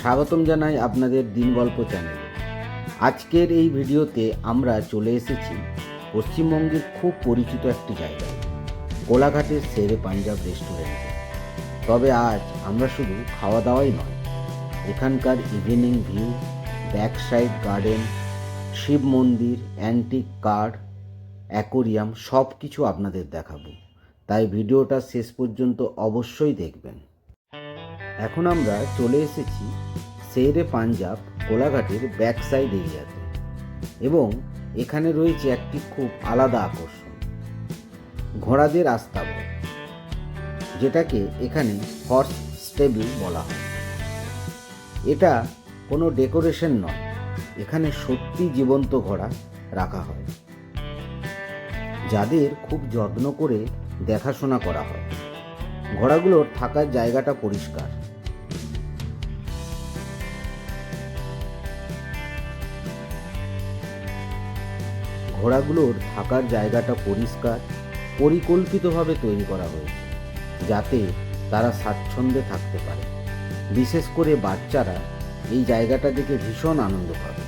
স্বাগতম জানাই আপনাদের দিন গল্প চ্যানেলে। আজকের এই ভিডিওতে আমরা চলে এসেছি পশ্চিমবঙ্গের খুব পরিচিত একটি জায়গায়, কোলাঘাটের শেরে পাঞ্জাব রেস্টুরেন্টে। তবে আজ আমরা শুধু খাওয়া দাওয়াই নয়, এখানকার evening view, back side garden, Shiv মন্দির, অ্যান্টিক কার, অ্যাকোরিয়াম সব কিছু আপনাদের দেখাবো। তাই ভিডিওটা শেষ পর্যন্ত অবশ্যই দেখবেন। এখন আমরা চলে এসেছি শেরে পাঞ্জাব কোলাঘাটের ব্যাক সাইড এরিয়াতে, এবং এখানে রয়েছে একটি খুব আলাদা আকর্ষণ, ঘোড়াদের আস্তাবল, যেটাকে এখানে হর্স স্টেবল বলা হয়। এটা কোনো ডেকোরেশন নয়, এখানে সত্যি জীবন্ত ঘোড়া রাখা হয়, যাদের খুব যত্ন করে দেখাশোনা করা হয়। ঘোড়াগুলোর থাকার জায়গাটা পরিষ্কার, পরিকল্পিতভাবে তৈরি করা হয়েছে যাতে তারা স্বাচ্ছন্দ্যে থাকতে পারে। বিশেষ করে বাচ্চারা এই জায়গাটা দেখে ভীষণ আনন্দ পাবে।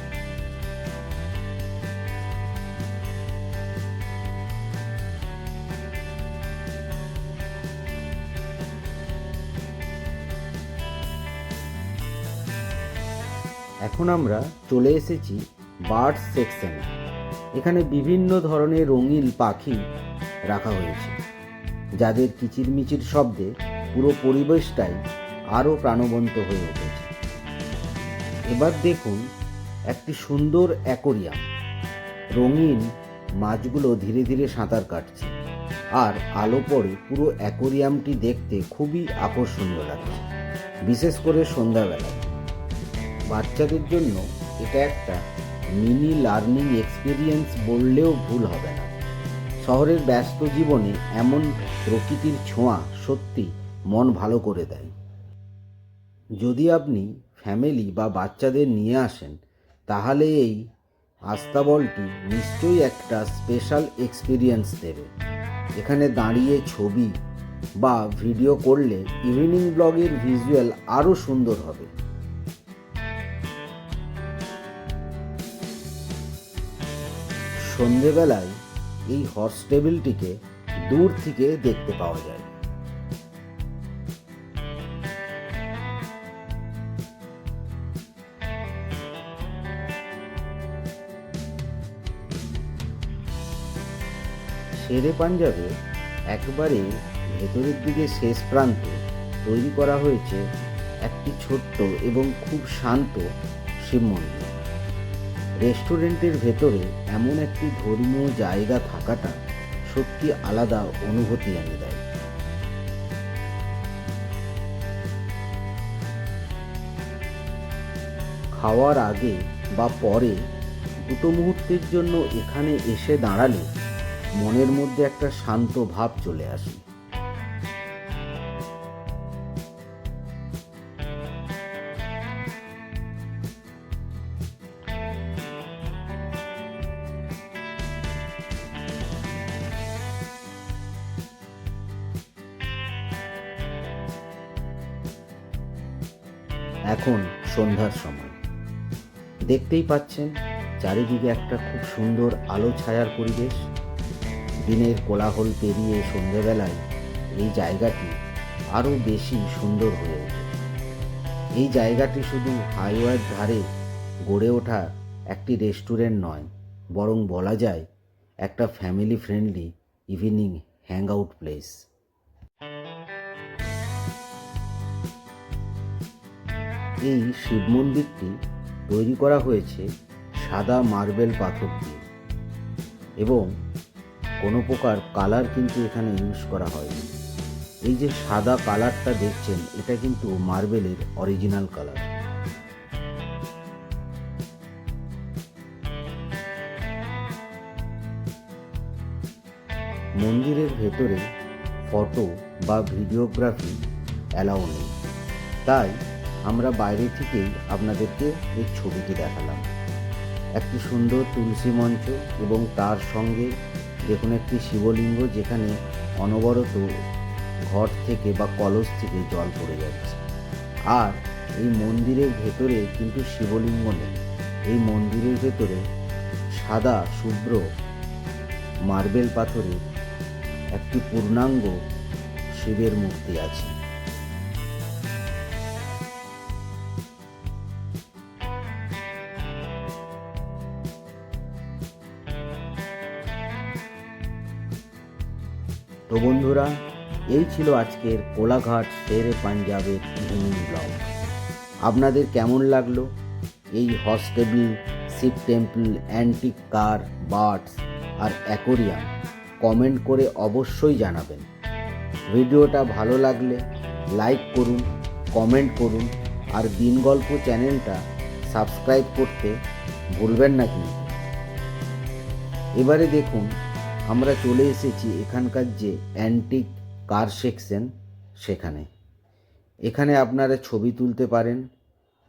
এখন আমরা চলে এসেছি বার্ডস সেকশনে। এখানে বিভিন্ন ধরনের রঙিন পাখি রাখা হয়েছে, যাদের কিচিরমিচির শব্দে পুরো পরিবেশটাই আরও প্রাণবন্ত হয়ে উঠেছে। এবার দেখুন একটি সুন্দর অ্যাকোরিয়াম, রঙিন মাছগুলো ধীরে ধীরে সাঁতার কাটছে, আর আলো পড়ে পুরো অ্যাকোরিয়ামটি দেখতে খুবই আকর্ষণীয় লাগছে, বিশেষ করে সন্ধ্যাবেলায়। বাচ্চাদের জন্য এটা একটা মিনি লার্নিং এক্সপিরিয়েন্স বললেও ভুল হবে না। শহরের ব্যস্ত জীবনে এমন প্রকৃতির ছোঁয়া সত্যি মন ভালো করে দেয়। যদি আপনি ফ্যামিলি বা বাচ্চাদের নিয়ে আসেন, তাহলে এই আস্তাবলটি নিশ্চয়ই একটা স্পেশাল এক্সপিরিয়েন্স দেবে। এখানে দাঁড়িয়ে ছবি বা ভিডিও করলে ইভিনিং ব্লগের ভিজুয়াল আরও সুন্দর হবে। সন্ধেবেলায় এই হর্স টেবিলটিকে দূর থেকে দেখতে পাওয়া যায়। শেরে পাঞ্জাবে একবারে ভেতরের দিকে শেষ প্রান্তে তৈরি করা হয়েছে একটি ছোট্ট এবং খুব শান্ত শিব মন্দির। রেস্টুরেন্টের ভেতরে এমন একটি ধর্মীয় জায়গা থাকাটা সত্যি আলাদা অনুভূতি এনে দেয়। খাওয়ার আগে বা পরে দুটো মুহূর্তের জন্য এখানে এসে দাঁড়ালে মনের মধ্যে একটা শান্ত ভাব চলে আসে। এখন সন্ধ্যার সময়, দেখতেই পাচ্ছেন চারিদিকে একটা খুব সুন্দর আলো ছায়ার পরিবেশ। দিনের কোলাহল পেরিয়ে সন্ধ্যেবেলায় এই জায়গাটি আরও বেশি সুন্দর হয়ে ওঠে। এই জায়গাটি শুধু হাইওয়ের ধারে গড়ে ওঠা একটি রেস্টুরেন্ট নয়, বরং বলা যায় একটা family friendly evening hang out place. এই শিব মন্দিরটি তৈরি করা হয়েছে সাদা মার্বেল পাথর দিয়ে, এবং কোনো প্রকার কালার কিন্তু এখানে ইউজ করা হয়নি। এই যে সাদা কালারটা দেখছেন, এটা কিন্তু মার্বেলের অরিজিনাল কালার। মন্দিরের ভেতরে ফটো বা ভিডিওগ্রাফি অ্যালাউ নেই, তাই আমরা বাইরে থেকেই আপনাদেরকে এই ছবিটি দেখালাম। একটি সুন্দর তুলসী মঞ্চ, এবং তার সঙ্গে দেখুন একটি শিবলিঙ্গ, যেখানে অনবরত ঘট থেকে বা কলস থেকে জল পড়ে যাচ্ছে। আর এই মন্দিরের ভেতরে কিন্তু শিবলিঙ্গ নেই। এই মন্দিরের ভেতরে সাদা শুভ্র মার্বেল পাথরের একটি পূর্ণাঙ্গ শিবের মূর্তি আছে। তো বন্ধুরা, এই ছিল আজকের কোলাঘাট শেরে পাঞ্জাবের ইভিনিং ব্লগ। আপনাদের কেমন লাগলো এই horse table, Shiv temple, antique car, birds আর অ্যাকোরিয়াম? কমেন্ট করে অবশ্যই জানাবেন। ভিডিওটা ভালো লাগলে লাইক করুন, কমেন্ট করুন আর দিন গল্প চ্যানেলটা সাবস্ক্রাইব করতে ভুলবেন না কিন্তু। এবারে দেখুন, আমরা চলে এসেছি এখানকার যে অ্যান্টিক কার সেকশন সেখানে। এখানে আপনারা ছবি তুলতে পারেন,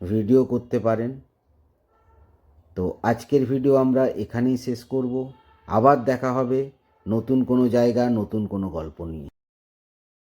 ভিডিও করতে পারেন। তো আজকের ভিডিও আমরা এখানেই শেষ করব। আবার দেখা হবে নতুন কোনো জায়গা, নতুন কোনো গল্প নিয়ে।